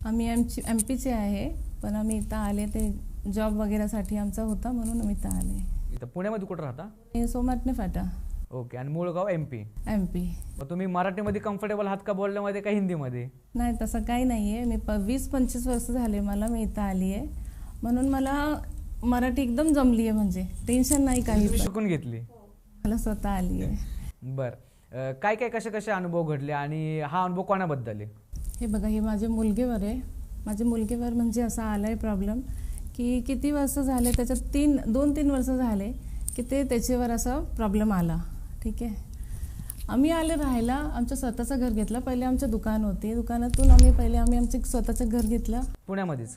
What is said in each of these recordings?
आम्ही एमपीचे आहे, पण आम्ही इथं आले ते जॉब वगैरेसाठी आमचा होता म्हणून आम्ही इथं आले. इथं पुण्यामध्ये कुठं राहता? हे सोमाटणे फाटा, ओके. आणि मूळ गाव एमपी. एमपी. मग तुम्ही मराठीमध्ये कम्फर्टेबल आहात का बोलण्यामध्ये का हिंदीमध्ये? नाही, तसं काही नाही आहे. मी 20-25 वर्ष झाले मला, मी इथं आली आहे म्हणून मला मराठी एकदम जमली आहे, म्हणजे टेन्शन नाही काही. तुम्ही शिकून घेतली? मला स्वतः आली आहे. बरं, काय काय कसे कसे अनुभव घडले आणि हा अनुभव कोणाबद्दल आहे? हे बघा, हे माझ्या मुलगीवर आहे. माझ्या मुलगीवर म्हणजे असा आला आहे प्रॉब्लेम की किती वर्ष झाले, त्याच्यात 2-3 वर्ष झाले की ते त्याच्यावर असा प्रॉब्लेम आला. ठीक आहे. आम्ही आले राहायला, आमचं स्वतःचं घर घेतलं. पहिले आमचं दुकान होते, दुकानातून आम्ही आमचं स्वतःचं घर घेतलं पुण्यामध्येच?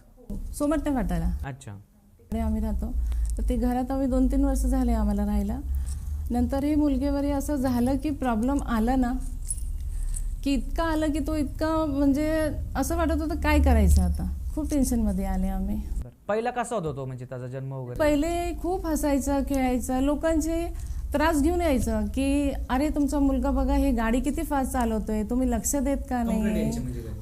सोमटणे फाटाला. अच्छा. तिकडे आम्ही राहतो. तर ते घरात आम्ही 2-3 वर्ष झाले आम्हाला राहायला. नंतर हे मुलगीवर असं झालं की प्रॉब्लेम आला ना, की इतका आलं की तो इतका म्हणजे असं वाटत होतं काय करायचं आता. खूप टेन्शनमध्ये आले आम्ही. पहिला कसा होता तो, म्हणजे त्याचा जन्म वगैरे? पहिले खूप हसायचा, खेळायचा, लोकांचे त्रास घेऊन यायचं की अरे तुमचा मुलगा बघा हे गाडी किती फास्ट चालवतोय, तुम्ही लक्ष देत का नाही.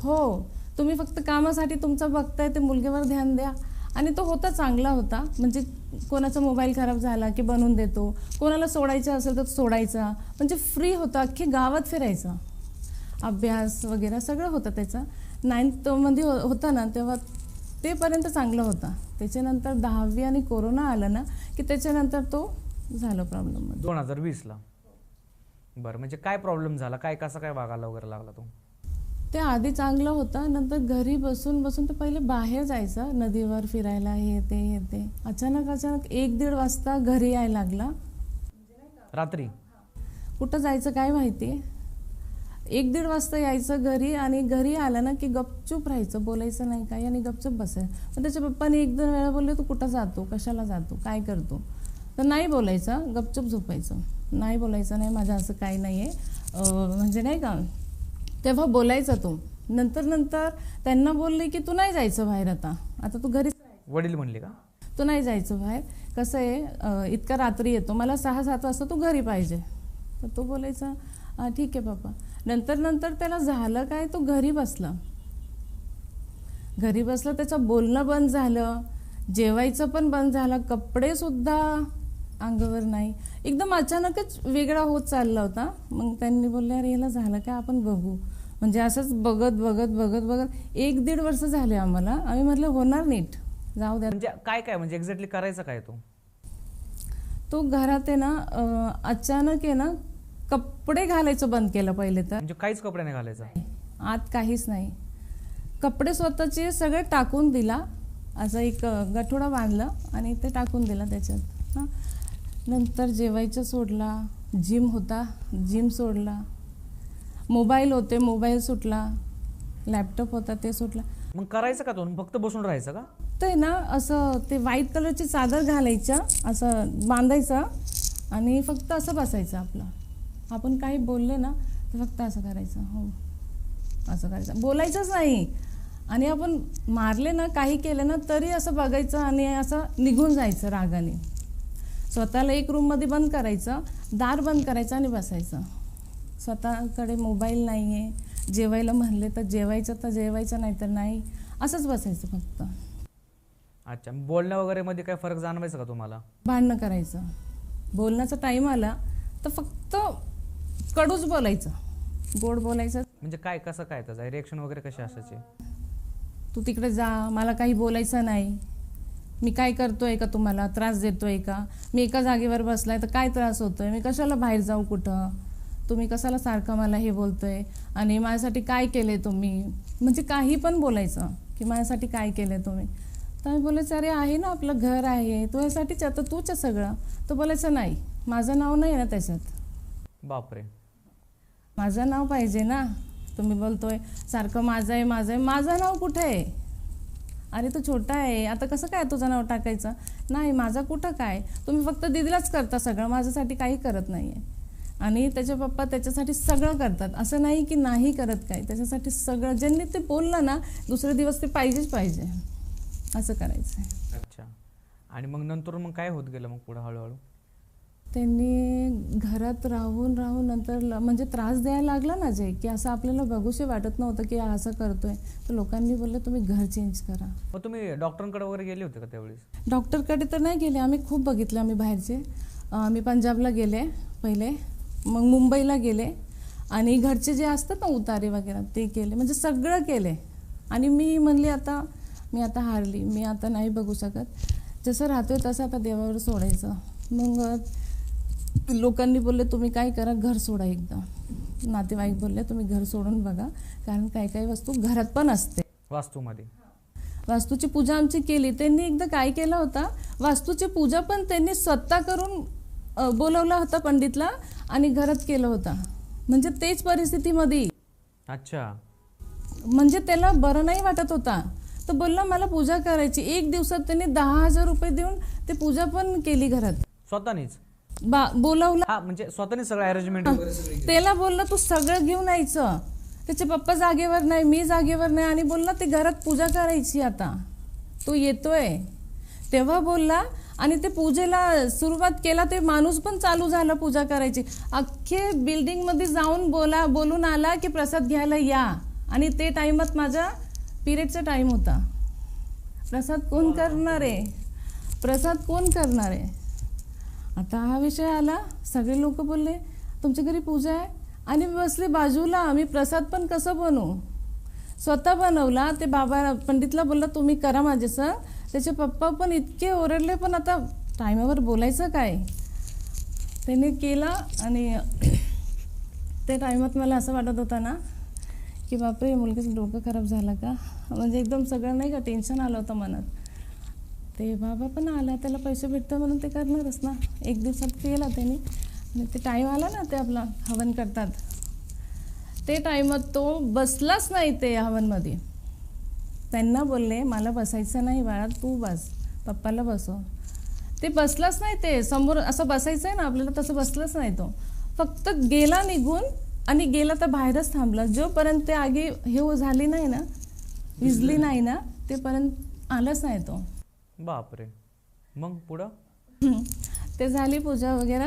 हो, तुम्ही फक्त कामासाठी तुमचं बघताय, ते मुलगीवर ध्यान द्या. आणि तो होता चांगला होता, म्हणजे कोणाचा मोबाईल खराब झाला की बनवून देतो, कोणाला सोडायचं असेल तर सोडायचा, म्हणजे फ्री होता, अख्खी गावात फिरायचा. अभ्यास वगैरे सगळं होतं त्याचं. 9th मध्ये होता ना तेव्हा तेपर्यंत चांगलं होता. त्याच्यानंतर 10वी आणि कोरोना आलं ना की त्याच्यानंतर तो झालं प्रॉब्लेम. 2020ला? बरं, म्हणजे काय प्रॉब्लेम झाला, काय कसं काय वागायला वगैरे लागला तो? ते आधी चांगलं होतं, नंतर घरी बसून बसून ते पहिले बाहेर जायचं नदीवर फिरायला, हे ते. अचानक 1-1:30 वाजता घरी यायला लागला. रात्री? कुठं जायचं काय माहिती. 1-1:30 वाजता यायचं घरी, आणि घरी आलं ना की गपचूप राहायचं, बोलायचं नाही काही, आणि गपचूप बसायचं. पण त्याच्या पप्पाने 1-2 वेळा बोलले तू कुठं जातो, कशाला जातो, काय करतो. तर नाही बोलायचं, गपचूप झोपायचं. नाही बोलायचं, नाही माझं असं काही नाही आहे, म्हणजे नाही का. तेव्हा बोलायचा तो. नंतर त्यांना बोलले की तू नाही जायचं बाहेर, आता तू घरीच. वडील म्हणले का? तू नाही जायचं बाहेर, कसं आहे इतका रात्री येतो, मला 6-7 वाजता तू घरी पाहिजे. तर तो बोलायचा ठीक आहे पप्पा. नंतर त्याला झालं काय, तो घरी बसला, त्याचं बोलणं बंद झालं, जेवायचं पण बंद झालं, कपडे सुद्धा अंगावर नाही, एकदम अचानकच वेगळा होत चालला होता. मग त्यांनी बोलले अरे याला झालं काय, आपण बघू. म्हणजे असंच बघत 1-1.5 वर्ष झाले आम्हाला. आम्ही म्हटलं होणार नीट, जाऊ द्या. म्हणजे काय म्हणजे एक्झॅक्टली करायचं काय तो घरात आहे ना अचानक आहे ना कपडे घालायचं बंद केलं पहिले तर. म्हणजे काहीच कपडे नाही घालायचं? आत काहीच नाही, कपडे स्वतःचे सगळे टाकून दिला, असं एक गठोडा बांधलं आणि ते टाकून दिला त्याच्यात. हां, नंतर जेवायचं सोडला, जिम होता जिम सोडला, मोबाईल होते मोबाईल सुटला, लॅपटॉप होता ते सुटला. मग करायचं का तो, फक्त बसून राहायचं का? ते ना असं ते व्हाईट कलरची चादर घालायचं, असं बांधायचं आणि फक्त असं बसायचं. आपण काही बोलले ना तर फक्त असं करायचं, हो असं करायचं, बोलायचंच नाही. आणि आपण मारले ना, काही केलं ना तरी असं बघायचं आणि असं निघून जायचं रागाने. स्वतःला एक रूममध्ये बंद करायचं, दार बंद करायचं आणि बसायचं. स्वतःकडे मोबाईल नाही आहे, जेवायला म्हणले तर जेवायचं नाही तर नाही, असंच बसायचं फक्त. अच्छा, बोलण्या वगैरे मध्ये काय फरक जाणवायचा का तुम्हाला? भांडणं करायचं, बोलण्याचा टाईम आला तर फक्त कडूच बोलायचं, गोड बोलायचं. म्हणजे काय, कसं काय त्याचं रिएक्शन वगैरे कशी असायची? तू तिकडे जा, मला काही बोलायचं नाही, मी काय करतोय का, तुम्हाला त्रास देतोय का, मी एका जागेवर बसलाय तर काय त्रास होतोय, मी कशाला बाहेर जाऊ कुठं, तुम्ही कशाला सारखं मला हे बोलतोय, आणि माझ्यासाठी काय केलंय तुम्ही. म्हणजे काही पण बोलायचं की माझ्यासाठी काय केलंय तुम्ही. तर मी बोलायचं अरे आहे ना आपलं घर आहे, तो यासाठीच, आता तूच आहे सगळं. तो बोलायचं नाही, माझं नाव नाही ना त्याच्यात. बापरे, माझं नाव पाहिजे ना, तुम्ही बोलतोय सारखं माझं आहे माझं नाव कुठं आहे. अरे तो छोटा आहे, आता कसं काय तुझं नाव टाकायचं. नाही, माझा कुठं काय, तुम्ही फक्त दीदीलाच करता सगळं, माझ्यासाठी काही करत नाही आहे. आणि त्याचे पप्पा त्याच्यासाठी सगळं करतात, असं नाही की नाही करत काय, त्याच्यासाठी सगळं. ज्यांनी ते बोललं ना दुसरे दिवस ते पाहिजे, असं करायचं. अच्छा. आणि मग नंतर काय होत गेलं मग पुढे हळूहळू? त्यांनी घरात राहून राहून नंतर म्हणजे त्रास द्यायला लागला ना जे, की असं आपल्याला बघूशी वाटत नव्हतं की हा असं करतोय, तर लोकांनी बोलले तुम्ही घर चेंज करा. मग तुम्ही डॉक्टरांकडे वगैरे गेले होते का त्यावेळेस? डॉक्टरकडे तर नाही गेले, आम्ही खूप बघितले आम्ही बाहेरचे. मी पंजाबला गेले पहिले, मग मुंबईला गेले आणि घरचे जे असतात ना उतारे वगैरे ते केले, म्हणजे सगळं केले. आणि मी म्हणली आता मी आता हारली, मी आता नाही बघू शकत, जसं राहतोय तसं आता देवावर सोडायचं. मग लोकांनी बोलले तुम्ही काय करा, घर सोडा एकदम. नातेवाईक बोलले तुम्ही घर सोडून बघा, कारण काही काही वस्तू घरात पण असते वास्तूमध्ये. वास्तूची पूजा आमची केली. त्यांनी एकदा काय केलं होता, वास्तूची पूजा पण त्यांनी स्वतः करून बोलवला होता पंडितला आणि घरात केलं होता. म्हणजे तेच परिस्थितीमध्ये. अच्छा. म्हणजे त्याला बरं नाही वाटत होता, तर बोलला मला पूजा करायची. 1 दिवसात त्यांनी 10,000 रुपये देऊन ते पूजा पण केली घरात स्वतःनीच बोलवला. हा, म्हणजे स्वतःने सगळं अरेंजमेंट. त्याला बोलला तू सगळं घेऊन यायचं. त्याचे पप्पा जागेवर नाही, मी जागेवर नाही, आणि बोलला ते घरात पूजा करायची आता तो येतोय तेव्हा बोलला. आणि ते पूजेला सुरुवात केला, ते माणूस पण चालू झाला पूजा करायची. अख्खे बिल्डिंग मध्ये जाऊन बोलून आला की प्रसाद घ्यायला या. आणि ते टाइमात माझा पिरियडचा टाइम होता. प्रसाद कोण करणार आहे, प्रसाद कोण करणार आहे. आता हा विषय आला, सगळे लोक बोलले तुमच्या घरी पूजा आहे, आणि बसले बाजूला. मी प्रसाद पण कसं बनवू, स्वतः बनवला. ते बाबा पंडितला बोलला तुम्ही करा माझ्यासं. त्याचे पप्पा पण इतके ओरडले, पण आता टायमावर बोलायचं काय. त्याने केला. आणि ते टायमात मला असं वाटत होतं ना की बापरे मुलगीचं डोकं खराब झालं का, म्हणजे एकदम सगळं नाही का टेन्शन आलं होतं मनात. ते बाबा पण आला, त्याला पैसे भेटतं म्हणून ते करणारच ना. 1 दिवसात केला त्यांनी. आणि ते टाईम आला ना, ते आपला हवन करतात, ते टाईमात तो बसलाच नाही ते हवनमध्ये. त्यांना बोलले मला बसायचं नाही बाळा, तू बस, पप्पाला बसव. ते बसलाच नाही. ते समोर असं बसायचं आहे ना आपल्याला, तसं बसलंच नाही. तो फक्त गेला निघून, आणि गेला तर बाहेरच थांबला. जोपर्यंत ते आगी हे झाली नाही ना, विजली नाही ना, तेपर्यंत आलाच नाही तो. बापरे. मग पुढं ते झाली पूजा वगैरे.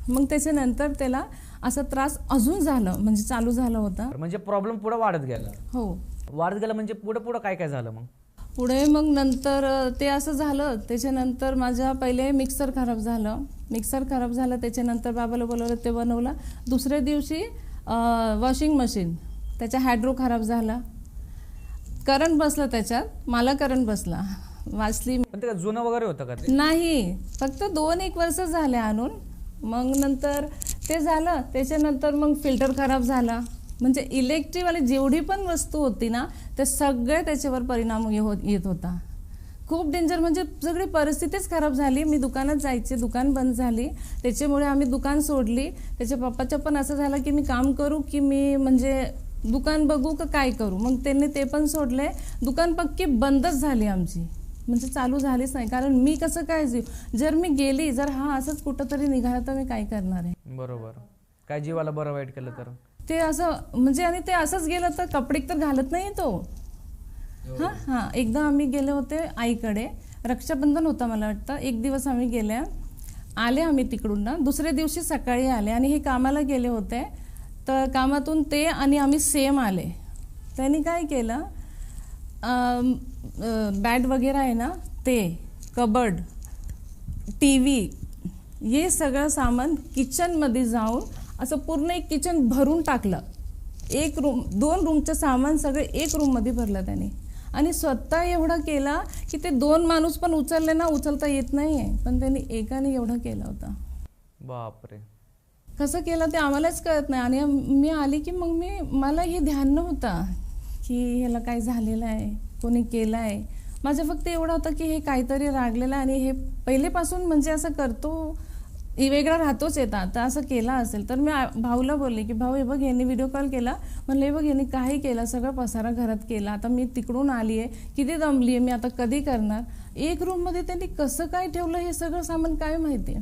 मग त्याच्यानंतर त्याला असा त्रास अजून झालं, म्हणजे चालू झाला होता. म्हणजे प्रॉब्लेम पुढे वाढत गेला. हो वाढत गेला. म्हणजे पुढे पुढे काय काय झालं मग पुढे. मग नंतर ते असं झालं. त्याच्यानंतर माझा पहिले मिक्सर खराब झालं. त्याच्यानंतर बाबाला बोलवलं, ते बनवलं. दुसऱ्या दिवशी वॉशिंग मशीन, त्याचा हायड्रो खराब झाला. करंट बसला त्याच्यात, मला करंट बसला, वाचली. पण ते जुनं वगैरे होतं का ते? नाही, फक्त 2-1 वर्ष झाले आणून. मग नंतर ते झालं. त्याच्यानंतर मग फिल्टर खराब झाला. म्हणजे इलेक्ट्रिकवाली जेवढी पण वस्तू होती ना, ते सगळे त्याच्यावर परिणाम येत होता. खूप डेंजर, म्हणजे सगळी परिस्थितीच खराब झाली. मी दुकानात जायचे, दुकान बंद झाली. त्याच्यामुळे आम्ही दुकान सोडली. त्याच्या पप्पाचं पण असं झालं की मी काम करू की मी म्हणजे दुकान बघू का काय करू. मग त्यांनी ते पण सोडले. दुकान पक्की बंदच झाली आमची, म्हणजे चालू झालीच नाही. कारण मी कसं काय जर मी गेली, जर हा असंच कुठंतरी निघाला तर मी काय करणार आहे. बरोबर. काय जीवाला बरं वाईट केलं तर ते असं म्हणजे. आणि ते असंच गेलं तर कपडे तर घालत नाही तो. हां एकदा आम्ही गेले होते आईकडे, रक्षाबंधन होता मला वाटतं. 1 दिवस आम्ही आले आम्ही तिकडून ना. दुसऱ्या दिवशी सकाळी आले, आणि हे कामाला गेले होते. तर कामातून ते आणि आम्ही सेम आले. त्यांनी काय केलं, बॅट वगैरे आहे ना, ते कबर्ड, TV, हे सगळं सामान किचनमध्ये जाऊन असं पूर्ण एक किचन भरून टाकलं. 1 रूम 2 रूमचं सामान सगळं 1 रूममध्ये भरलं त्याने. आणि स्वतः एवढा केला की ते 2 माणूस पण उचलले ना, उचलता येत नाहीये, पण त्यांनी एकाने एवढा केला होता. बापरे. कसं केलं ते आम्हालाच कळत नाही. आणि मी आली की मग मला हे ध्यान नव्हता की ह्याला काय झालेलं आहे, कोणी केलं आहे. माझं फक्त एवढं होतं की हे काहीतरी रागलेलं आहे, आणि हे पहिलेपासून म्हणजे असं करतो, वेगळा राहतोच येतात, तर असं केला असेल. तर मी भाऊला बोलले की भाऊ हे बघ, यांनी व्हिडिओ कॉल केला, म्हणले हे बघ यांनी काही केलं, सगळं पसारा घरात केला. आता मी तिकडून आली आहे, किती दमली आहे मी, आता कधी करणार. 1 रूममध्ये त्यांनी कसं काय ठेवलं हे सगळं सामान, काय माहिती.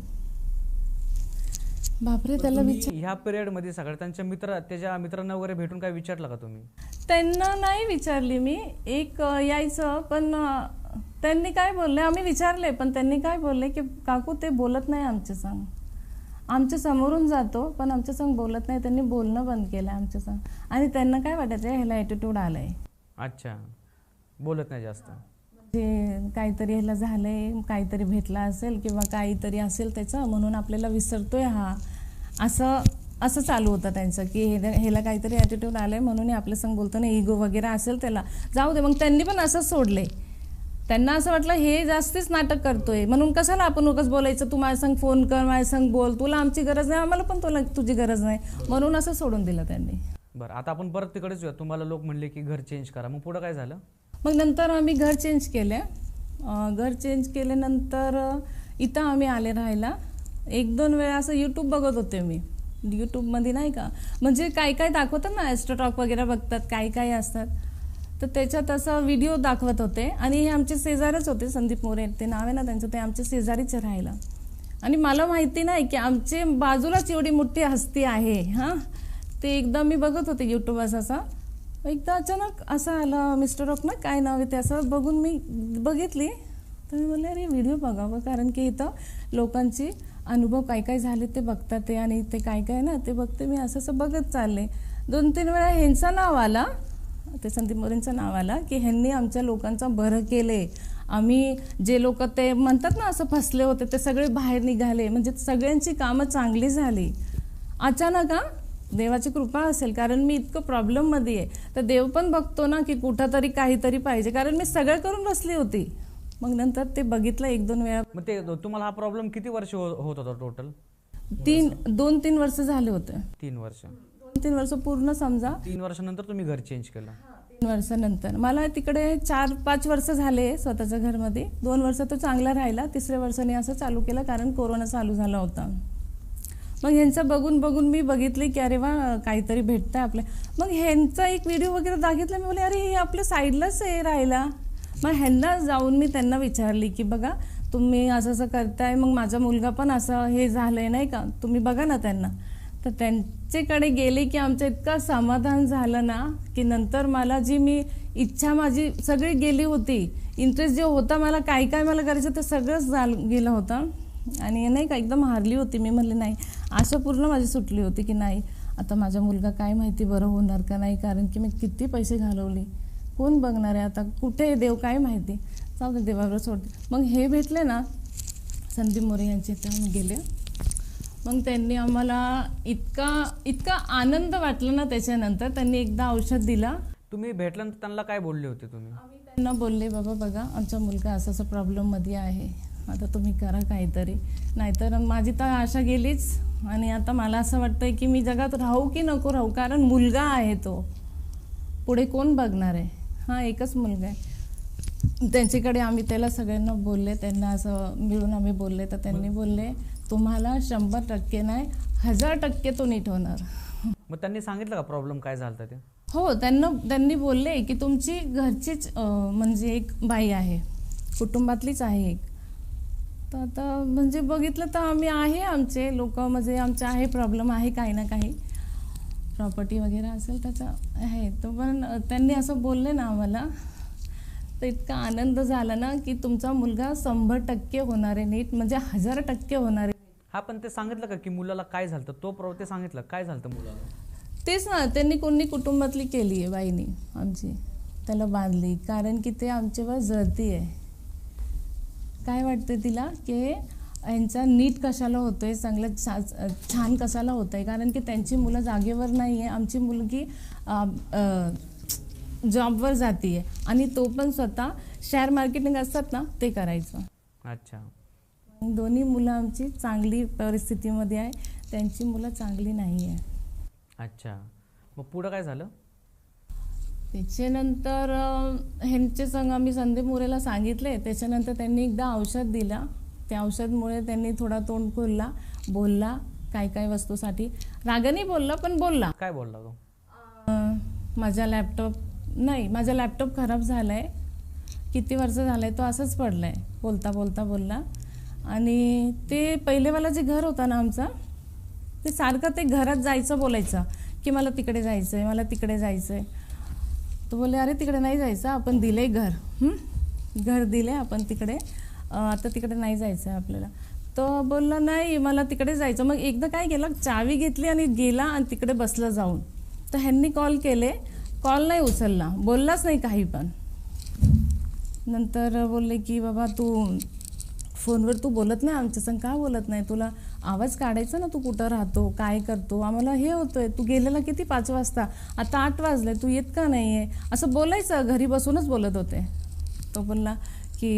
बापरे. त्याला ह्या पिरियड मध्ये सगळ्या त्याच्या मित्रांना वगैरे भेटून काय विचारलं का तुम्ही? त्यांना नाही विचारली मी. एक यायचं, पण त्यांनी काय बोलले, आम्ही विचारले, पण त्यांनी काय बोलले की काकू ते बोलत नाही आमच्या संग. आमच्या समोरून जातो पण आमच्या संग बोलत नाही. त्यांनी बोलणं बंद केलं आमच्या संग. आणि त्यांना काय वाटायचं ह्याला ॲटिट्यूड आलाय. अच्छा, बोलत नाही जास्त. म्हणजे काहीतरी ह्याला झालंय, काहीतरी भेटला असेल किंवा काहीतरी असेल त्याचं, म्हणून आपल्याला विसरतोय हा, असं चालू होतं त्यांचं की ह्याला काहीतरी ॲटिट्यूड आलंय म्हणून आपल्या संग बोलतो ना, इगो वगैरे असेल त्याला, जाऊ दे. मग त्यांनी पण असंच सोडले. त्यांना असं वाटलं हे जास्तीच नाटक करतोय म्हणून कशाला आपण उगाच बोलायचं, तू माझ्या संग फोन कर, माझ्या संग बोल, तुला आमची गरज नाही, आम्हाला पण तुझी गरज नाही, म्हणून असं सोडून दिलं त्यांनी. बरं, आता आपण परत तिकडेच येऊया. तुम्हाला लोक म्हणले की घर चेंज करा, मग पुढं काय झालं? मग नंतर आम्ही घर चेंज केले. घर चेंज केल्यानंतर इथं आम्ही आले राहायला. 1-2 वेळा असं यूट्यूब बघत होते मी. यूट्यूबमध्ये नाही का, म्हणजे काय काय दाखवतात ना, ॲस्ट्रोटॉक वगैरे बघतात, काय काय असतात, तर त्याच्यात असं व्हिडिओ दाखवत होते. आणि हे आमचे शेजारच होते, संदीप मोरे ते नाव आहे ना त्यांचं, ते आमच्या शेजारीच राहायला. आणि मला माहिती नाही की आमचे बाजूलाच एवढी मोठी हस्ती आहे. हां, ते एकदा मी बघत होते यूट्यूब असं, एकदा अचानक असं आलं मिस्टर रॉक ना, काय नाव आहे ते, असं बघून मी बघितली. तर मी बोलले अरे व्हिडिओ बघावं, कारण की इथं लोकांची अनुभव काय काय झाले ते बघतात ते, आणि ते काय काय ना ते बघते मी. असं बघत चालले. 2-3 वेळा ह्यांचं नाव आला, ते संदीप मोरेंचं नाव आला की ह्यांनी आमच्या लोकांचं बरं केले. आम्ही जे लोक ते म्हणतात ना असं फसले होते ते सगळे बाहेर निघाले, म्हणजे सगळ्यांची कामं चांगली झाली. अचानक देवाची कृपा असेल, कारण मी इतकं प्रॉब्लेममध्ये आहे, तर देव पण बघतो ना की कुठं तरी काहीतरी पाहिजे, कारण मी सगळं करून बसली होती. मग नंतर ते बघितलं 1-2 वेळा. मग ते तुम्हाला हा प्रॉब्लेम किती वर्ष होत होता टोटल? 2-3 वर्ष झाले होते. 3 वर्ष. 2-3 वर्ष पूर्ण समजा. 3 वर्षानंतर तुम्ही घर चेंज केलं? 3 वर्षानंतर. मला तिकडे 4-5 वर्ष झाले स्वतःच्या घरमध्ये. 2 वर्ष तो चांगला राहिला, 3ऱ्या वर्षाने असं चालू केलं, कारण कोरोना चालू झाला होता. मग ह्यांचं बघून मी बघितले की अरे वा, काहीतरी भेटतंय आपल्या. मग ह्यांचा एक व्हिडिओ वगैरे दाखवला. मी बोलले अरे हे आपल्या साईडलाच आहे राहायला. मग ह्यांना जाऊन मी त्यांना विचारली की बघा तुम्ही असं करताय, मग माझा मुलगा पण असं हे झालंय नाही का, तुम्ही बघा ना त्यांना. तर त्यांच्याकडे गेले की आमचं इतकं समाधान झालं ना की नंतर मला जी मी इच्छा माझी सगळी गेली होती, इंटरेस्ट जे होता मला काय काय मला करायचं ते सगळंच गेलं होतं. आणि नाही का एकदम हारली होती मी. म्हणले नाही, आशा पूर्ण माझी सुटली होती की नाही आता माझा मुलगा काय माहिती बरं होणार का नाही, कारण की मी किती पैसे घालवले, कोण बघणार आहे आता, कुठे देव काय माहिती, जाऊ दे देवावर सोडते. मग हे भेटले ना संदीप मोरे यांचे, इथं गेले. मग त्यांनी आम्हाला इतका आनंद वाटला ना. त्याच्यानंतर त्यांनी एकदा औषध दिला. तुम्ही भेटल्यानंतर त्यांना काय बोलले होते तुम्ही? आम्ही त्यांना बोलले बाबा बघा आमचा मुलगा असं प्रॉब्लेममध्ये आहे, आता तुम्ही करा काहीतरी, नाहीतर माझी तर आशा गेलीच. आणि आता मला असं वाटतंय की मी जगात राहू की नको राहू, कारण मुलगा आहे तो, पुढे कोण बघणार आहे. हा एकच मुलगा आहे. त्यांच्याकडे आम्ही त्याला सगळ्यांना बोलले, त्यांना असं मिळून आम्ही बोलले, तर त्यांनी बोलले तुम्हाला 100% नाही 1000% तो नीट होणार. मग त्यांनी सांगितलं का प्रॉब्लेम काय झाला ते? हो, त्यांनी बोलले की तुमची घरचीच म्हणजे एक बाई आहे, कुटुंबातलीच आहे एक. तर आता म्हणजे बघितलं तर आम्ही आहे, आमचे लोक म्हणजे आमचे आहे, प्रॉब्लेम आहे काही ना काही, प्रॉपर्टी वगैरे असेल त्याचा आहे. तो पण त्यांनी असं बोलले ना आम्हाला, तर इतका आनंद झाला ना की तुमचा मुलगा 100% होणार आहे नीट, म्हणजे 1000% होणार आहे. हा, पण ते सांगितलं का की मुलाला काय झालं? ते सांगितलं काय झालं मुलाला? तेच ना, त्यांनी कोणी कुटुंबातली केली आहे बाईनी आमची, त्याला बांधली, कारण की ते आमच्यावर जळती आहे. काय वाटतं तिला की यांचा नीट कशाला होतोय, चांगलं छान कशाला होतंय, कारण की त्यांची मुलं जागेवर नाही आहे, आमची मुलगी जॉबवर जाती आहे, आणि तो पण स्वतः शेअर मार्केटिंग असतात ना ते करायचं. अच्छा. दोन्ही मुलं आमची चांगली परिस्थितीमध्ये आहे, त्यांची मुलं चांगली नाही आहे. अच्छा, मग पुढं काय झालं? त्याच्यानंतर ह्यांचे संग आम्ही संदीप मोरेला सांगितले. त्याच्यानंतर त्यांनी एकदा औषध दिला. त्या औषधमुळे त्यांनी थोडा तोंड खोलला, बोलला काय काय वस्तूसाठी, रागाने बोलला पण बोलला. काय बोलला तो? माझा लॅपटॉप खराब झालाय, किती वर्ष झालंय तो असंच पडलाय, बोलता बोलला. आणि ते पहिलेवाला जे घर होता ना आमचा, ते सारखं ते घरात जायचं बोलायचं की मला तिकडे जायचंय, मला तिकडे जायचंय. तो बोलले अरे तिकडे नाही जायचं, आपण दिले घर दिले आपण तिकडे, आता तिकडे नाही जायचं आहे आपल्याला. तो बोलला नाही मला तिकडे जायचं. मग एकदा काय केलं, चावी घेतली आणि गेला आणि तिकडे बसला जाऊन. तर ह्यांनी कॉल केले, कॉल नाही उचलला, बोललाच नाही काही पण. नंतर बोलले की बाबा तू फोनवर तू बोलत नाही आमच्या संग, का बोलत नाही, तुला आवाज काढायचा ना, तू कुठं राहतो काय करतो, आम्हाला हे होतोय, तू गेलेला किती 5 वाजता, आता 8 वाजले, तू येत का नाही आहे, असं बोलायचं. घरी बसूनच बोलत होते. तो बोलला की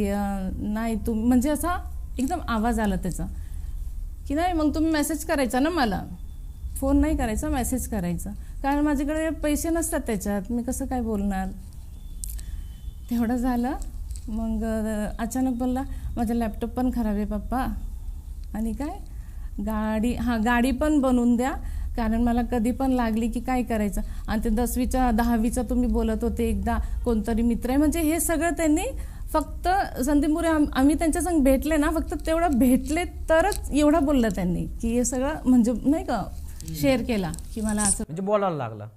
नाही तू, म्हणजे असा एकदम आवाज आला त्याचा की नाही मग तुम्ही मेसेज करायचा ना मला, फोन नाही करायचा, मेसेज करायचा, कारण माझ्याकडे पैसे नसतात त्याच्यात, मी कसं काय बोलणार. तेवढं झालं. मग अचानक बोलला माझा लॅपटॉप पण खराब आहे पप्पा, आणि काय गाडी पण बनवून द्या, कारण मला कधी पण लागली की काय करायचं. आणि ते 10वीचा 10वीचा तुम्ही बोलत होते एकदा कोणतरी मित्र आहे, म्हणजे हे सगळं त्यांनी फक्त संदीप मोरे आम्ही त्यांच्या संग भेटले ना, फक्त तेवढं भेटले तरच एवढं बोललं त्यांनी की हे सगळं म्हणजे नाही का शेअर केला की मला असं म्हणजे बोलायला लागला.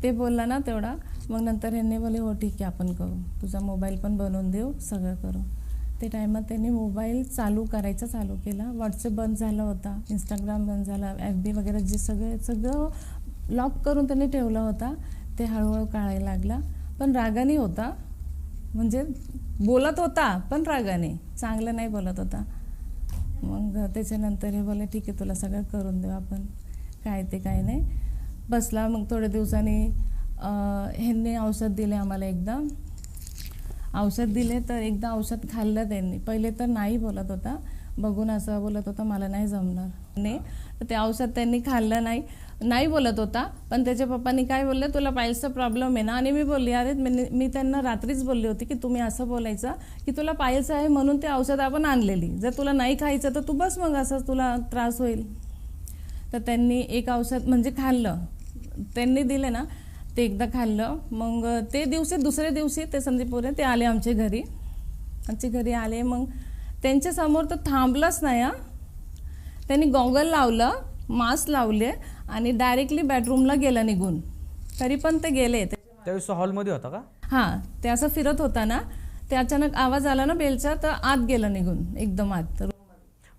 ते बोलला ना तेवढा. मग नंतर ह्यांनी बोलले हो ठीक आहे आपण करू, तुझा मोबाईल पण बनवून देऊ, सगळं करू. ते टायमात त्यांनी मोबाईल चालू करायचा चालू केला. व्हॉट्सअप बंद झाला होता, इंस्टाग्राम बंद झाला, FB वगैरे जे सगळं लॉक करून त्यांनी ठेवला होता. ते हळूहळू कळायला लागला, पण रागाने होता, म्हणजे बोलत होता पण रागाने, चांगलं नाही बोलत होता. मग त्याच्यानंतर हे बोलले ठीक आहे तुला सगळं करून देऊ आपण, काय ते काय नाही. बसला. मग थोड्या दिवसांनी ह्यांनी औषध दिले आम्हाला. एकदा औषध दिले तर एकदा औषध खाल्लं त्यांनी. पहिले तर नाही बोलत होता, बघून असं बोलत होता मला नाही जमणार नाही. तर ते औषध त्यांनी खाल्लं नाही बोलत होता. पण त्याच्या पप्पांनी काय बोलले, तुला पायल्सचा प्रॉब्लेम आहे ना. आणि मी बोलली अरे मी त्यांना रात्रीच बोलली होती की तुम्ही असं बोलायचं की तुला पायल्स आहे म्हणून ते औषध आपण आणलेली, जर तुला नाही खायचं तर तू बस, मग असं तुला त्रास होईल. तर त्यांनी एक औषध म्हणजे खाल्लं, त्यांनी दिले ना ते एकदा खाल्लं. मग ते दुसऱ्या दिवशी ते संदीप मोरे ते आले आमच्या घरी आले. मग त्यांच्या समोर तर थांबलंच नाही. त्यांनी गॉगल लावलं, मास्क लावले आणि डायरेक्टली बेडरूमला गेला निघून. तरी पण ते गेले. त्यावेळेस हॉलमध्ये होता का? हां, ते असं फिरत होता ना, ते अचानक आवाज आला ना बेलचा, तर आत गेला निघून एकदम आत.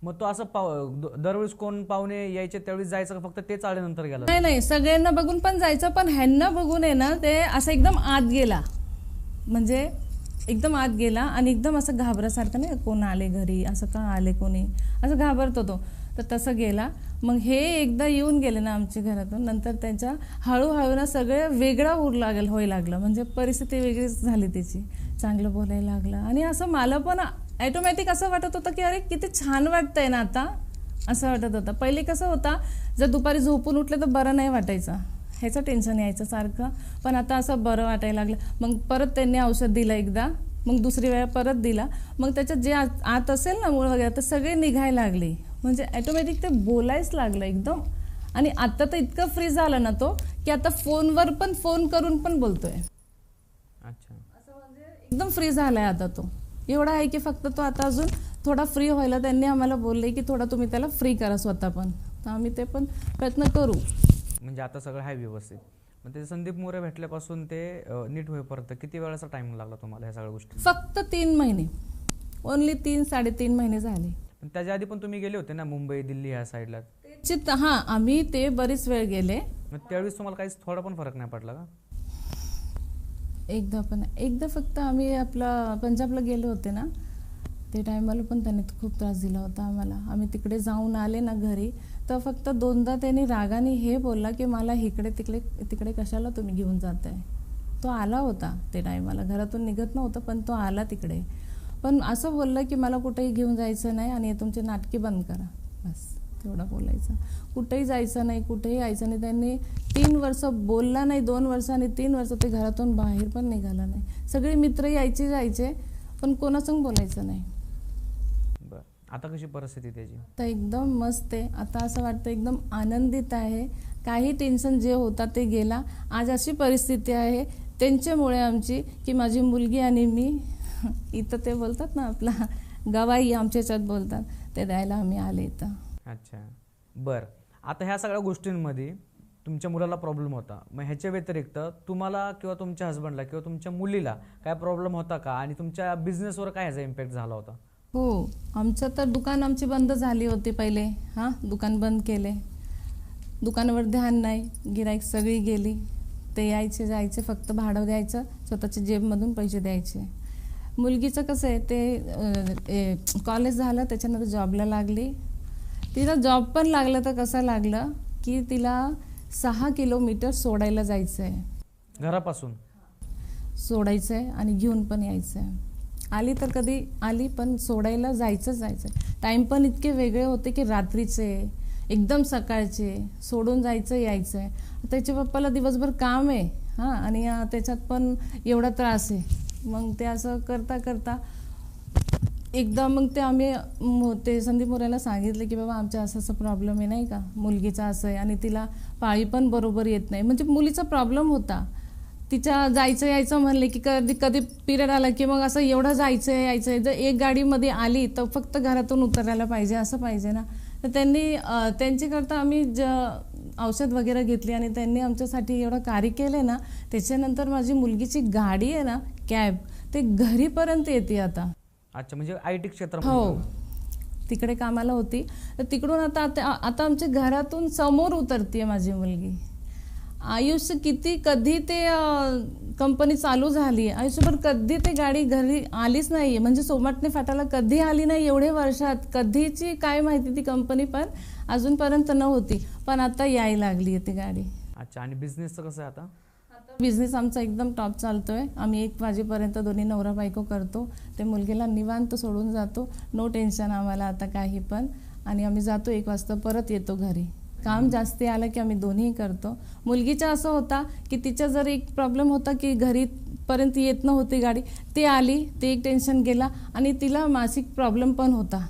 मग तो असं दरवेळेस कोण पाहुणे यायचे त्यावेळेस जायचं का, फक्त तेच आल्यानंतर गेला? नाही, सगळ्यांना बघून पण जायचं, पण ह्यांना बघून आहे ना ते असं एकदम आत गेला, म्हणजे एकदम आत गेला आणि एकदम असं घाबरासारखं, नाही कोण आले घरी, असं का आले कोणी, असं घाबरतो तो. तर तसं गेला. मग हे एकदा येऊन गेले ना आमच्या घरातून, नंतर त्यांच्या हळूहळू ना सगळं वेगळं व्हायला लागलं, म्हणजे परिस्थिती वेगळीच झाली त्याची. चांगलं बोलायला लागलं आणि असं मला पण ॲटोमॅटिक असं वाटत होतं की अरे किती छान वाटतंय ना आता, असं वाटत होतं. पहिले कसं होता, जर दुपारी झोपून उठले तर बरं नाही वाटायचं, ह्याचं टेन्शन यायचं सारखं. पण आता असं बरं वाटायला लागलं. मग परत त्यांनी औषध दिलं एकदा, मग दुसरी वेळा परत दिला. मग त्याच्यात जे आत असेल ना मूळ वगैरे तर सगळे निघायला लागले, म्हणजे ॲटोमॅटिक ते बोलायच लागलं एकदम. आणि आता तर इतकं फ्री झालं ना तो की आता फोनवर पण फोन करून पण बोलतोय. अच्छा, असं म्हणजे एकदम फ्री झालाय आता तो. एवढा आहे की फक्त तो आता अजून थोडा फ्री व्हायला त्यांनी आम्हाला बोलले की थोडा तुम्ही त्याला फ्री करा स्वतः पण, तर आम्ही ते पण प्रयत्न करू. म्हणजे आता सगळं आहे व्यवस्थित. मग ते संदीप मोरे भेटल्यापासून ते नीट होईपर्यंत किती वेळाचा टाइम लागला तुम्हाला ह्या सगळ्या गोष्टी? फक्त 3 महिने, ओनली 3-3.5 महिने झाले. पण त्याच्या आधी पण तुम्ही गेले होते ना मुंबई दिल्ली ह्या साईडला? हां, आम्ही ते बरीच वेळ गेले. मग त्यावेळेस तुम्हाला काहीच थोडा पण फरक नाही पडला का? एकदा फक्त आम्ही आपला पंजाबला गेलो होते ना, ते टायमाला पण त्याने खूप त्रास दिला होता आम्हाला. आम्ही तिकडे जाऊन आले ना घरी, तर फक्त 2दा त्यांनी रागाने हे बोलला की मला तिकडे कशाला तुम्ही घेऊन जाताय. तो आला होता ते टायमाला, घरातून निघत नव्हतं पण तो आला तिकडे. पण असं बोललं की मला कुठेही घेऊन जायचं नाही आणि तुमचे नाटके बंद करा, बस तेवढं बोलायचं. कुठेही जायचं नाही, कुठेही यायचं नाही. त्यांनी 3 वर्ष बोलला नाही, 2 वर्ष आणि 3 वर्ष ते घरातून बाहेर पण निघाला नाही. सगळे मित्र जायचे पण कोणासंग बोलायचं नाही. बरं, आता कशी परिस्थिती त्याची? तर एकदम मस्त आहे. आता असं वाटतं एकदम आनंदित आहे. काही टेन्शन जे होता ते गेला. आज अशी परिस्थिती आहे त्यांच्यामुळे आमची की माझी मुलगी आणि मी इथं ते बोलतात ना आपला गवाही आमच्या ह्याच्यात बोलतात, ते द्यायला आम्ही आले इथं. अच्छा, बरं. आता ह्या सगळ्या गोष्टींमध्ये तुमच्या मुलाला प्रॉब्लेम होता, मग ह्याच्या व्यतिरिक्त तुम्हाला किंवा तुमच्या हस्बंडला किंवा तुमच्या मुलीला काय प्रॉब्लेम होता का? आणि तुमच्या बिझनेसवर काय ह्याचा इम्पॅक्ट झाला होता? हो, आमचं तर दुकान आमची बंद झाली होती पहिले. हां, दुकान बंद केले. दुकानावर ध्यान नाही, गिराईक सगळी गेली. ते यायचे जायचे, फक्त भाडं द्यायचं, स्वतःच्या जेबमधून पैसे द्यायचे. मुलगीचं कसं आहे ते कॉलेज झालं, त्याच्यानंतर जॉबला लागली. तिला जॉब पण लागलं तर कसं लागलं की तिला 6 किलोमीटर सोडायला जायचं आहे, घरापासून? सोडायचं आहे आणि घेऊन पण यायचं आहे. आली तर कधी आली, पण सोडायला जायचं. टाईम पण इतके वेगळे होते की रात्रीचे, एकदम सकाळचे, सोडून जायचं यायचं आहे. त्याच्या पप्पाला दिवसभर काम आहे हां, आणि त्याच्यात पण एवढा त्रास आहे. मग ते असं करता करता एकदा मग ते आम्ही ते संदीप मोरेला सांगितलं की बाबा आमच्या असं प्रॉब्लेम आहे नाही का, मुलगीचा असं आहे आणि तिला पाळी पण बरोबर येत नाही. म्हणजे मुलीचा प्रॉब्लेम होता, तिच्या जायचं यायचं म्हणले की कधी कधी पिरियड आला की मग असं एवढं जायचं यायचं. जर एक गाडीमध्ये आली तर फक्त घरातून उतरायला पाहिजे, असं पाहिजे ना. तर त्यांच्याकरता आम्ही औषध वगैरे घेतली आणि त्यांनी आमच्यासाठी एवढं कार्य केलं ना. त्याच्यानंतर माझी मुलगीची गाडी आहे ना, कॅब, ते घरीपर्यंत येते आता. अच्छा, म्हणजे IT क्षेत्र. हो, तिकडे कामाला होती, तर तिकडून आता आमच्या घरातून समोर उतरते माझी मुलगी. आयुष्य किती, कधी ते कंपनी चालू झाली, आयुष्यभर कधी ते गाडी घरी आलीच नाही. म्हणजे सोमाटणे फाटाला कधी आली नाही एवढे वर्षात. कधीची काय माहिती ती कंपनी, पण अजूनपर्यंत नव्हती, पण आता यायला लागली ती गाडी. अच्छा, आणि बिझनेसचं कसं आहे आता? बिझनेस आमचा एकदम टॉप चालतोय. आम्ही 1 वाजेपर्यंत दोन्ही नवरा बायको करतो. ते मुलगीला निवांत सोडून जातो, नो टेन्शन आम्हाला आता काही पण. आणि आम्ही जातो 1 वाजता, परत येतो घरी. काम जास्ती आलं की आम्ही दोन्ही करतो. मुलगीचा असं होता की तिचा जर एक प्रॉब्लेम होता की घरीपर्यंत येत नव्हती गाडी, ती आली, ते एक टेन्शन गेला. आणि तिला मासिक प्रॉब्लेम पण होता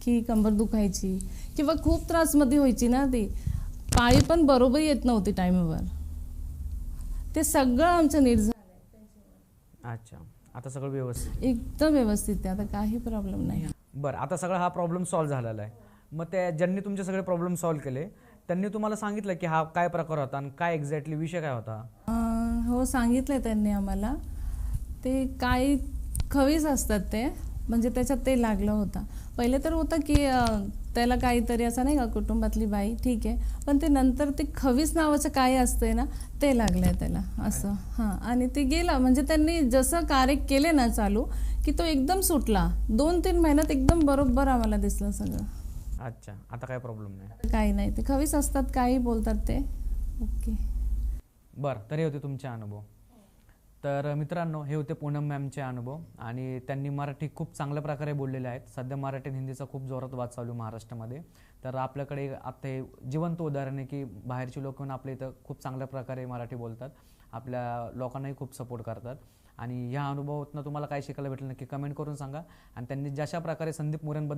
की कंबर दुखायची किंवा खूप त्रासमध्ये व्हायची ना. ती पाळी पण बरोबर येत नव्हती टाईमवर. ते सगळं आमचं नीट झालं. अच्छा, आता सगळं व्यवस्थित? एकदम व्यवस्थित आहे, आता काही प्रॉब्लेम नाही. बरं, आता सगळा हा प्रॉब्लेम सॉल्व्ह झालेला आहे. मग त्या ज्यांनी तुमचे सगळे प्रॉब्लेम सॉल्व्ह केले त्यांनी तुम्हाला सांगितलं की हा काय प्रकार होता आणि काय एक्झॅक्टली विषय काय होता? हो, सांगितलंय त्यांनी आम्हाला. ते काय खवीज असतात ते, म्हणजे त्याच्यात ते लागलं होतं. पहिले तर होतं की त्याला काहीतरी असं नाही का, कुटुंबातली बाई ठीक आहे, पण ते नंतर ते खवीज नावाचं काय असतंय ना, ते लागलंय त्याला असं. हां, आणि ते गेला, म्हणजे त्यांनी जसं कार्य केले ना चालू की तो एकदम सुटला. 2-3 महिन्यात एकदम बरोबर आम्हाला दिसलं सगळं. अच्छा, आता काय प्रॉब्लेम नाही? काही नाही, ते खवीज असतात, काही बोलतात ते. ओके. बरं, तर हे होते तुमचे अनुभव. तर मित्रांनो, हे होते पूनम मॅमचे अनुभव आणि त्यांनी मराठी खूप चांगल्या प्रकारे बोललेले आहेत. सध्या मराठी आणि हिंदीचा खूप जोरात वाद चालू आहे महाराष्ट्रामध्ये. तर आपल्याकडे आता हे जिवंत उदाहरण आहे की बाहेरची लोक पण आपल्या इथं खूप चांगल्या प्रकारे मराठी बोलतात, आपल्या लोकांनाही खूप सपोर्ट करतात. आणि ह्या अनुभवातून तुम्हाला काय शिकायला भेटलं नक्की कमेंट करून सांगा. आणि त्यांनी जशा प्रकारे संदीप मोरेंबद्दल